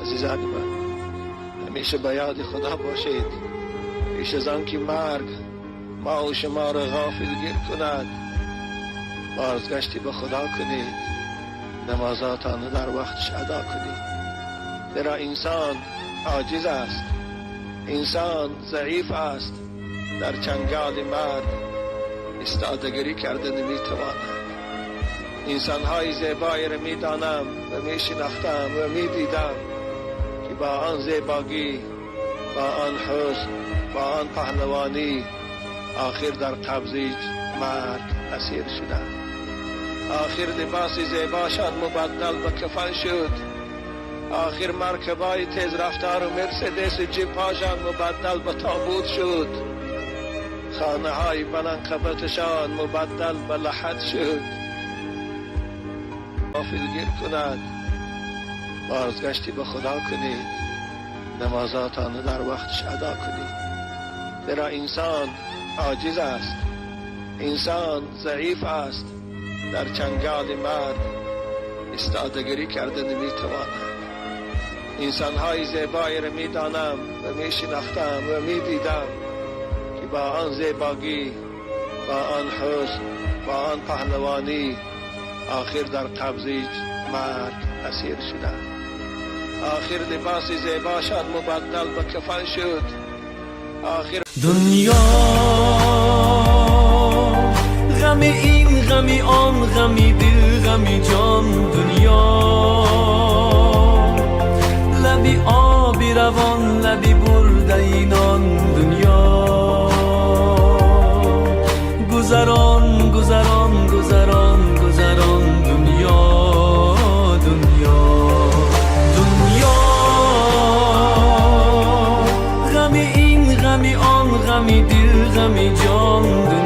عزیزان من، همیشه به یاد خدا باشید. پیش از آن که مرگ ما و شما را غافلگیر کند، بازگشتی به خدا کنید، نمازاتان در وقتش ادا کنید. زیرا انسان عاجز است، انسان ضعیف است، در چنگال مرگ استادگری کرده نمیتواند. انسانهای زیبایی را میدانم و میشناختم و میدیدم که با آن زیبایی، با آن حسن، با آن پهلوانی آخر در قبضه مرگ اسیر شدند. آخر لباس زیباشان مبدل به کفن شد. آخر مرکبای تیز رفتار و مرسدس جیپاشان مبدل به تابوت شد. خانه های بلندقبتشان مبدل به لحد شد. غافلگیر کند، بازگشتی به خدا کنید، نمازاتان در وقتش ادا کنید. زیرا انسان عاجز است، انسان ضعیف است، در چنگال مرگ استادگری کرده نمیتواند. انسانهای زیبایی را میدانم و میشناختم و میدیدم که با آن زیبایی، با آن حسن، با آن پهلوانی آخر در قبضه مرگ اسیر شدند. آخر لباس زیباشان مبدل به کفن شد. آخر دنیا غم این غمی آن غمی دل غمی جان، دنیا لبی آبی روان لبی برده اینان، دنیا گذران گذران گذران گذران، دنیا دنیا دنیا غمی این غمی آن غمی دل غمی جان، دنیا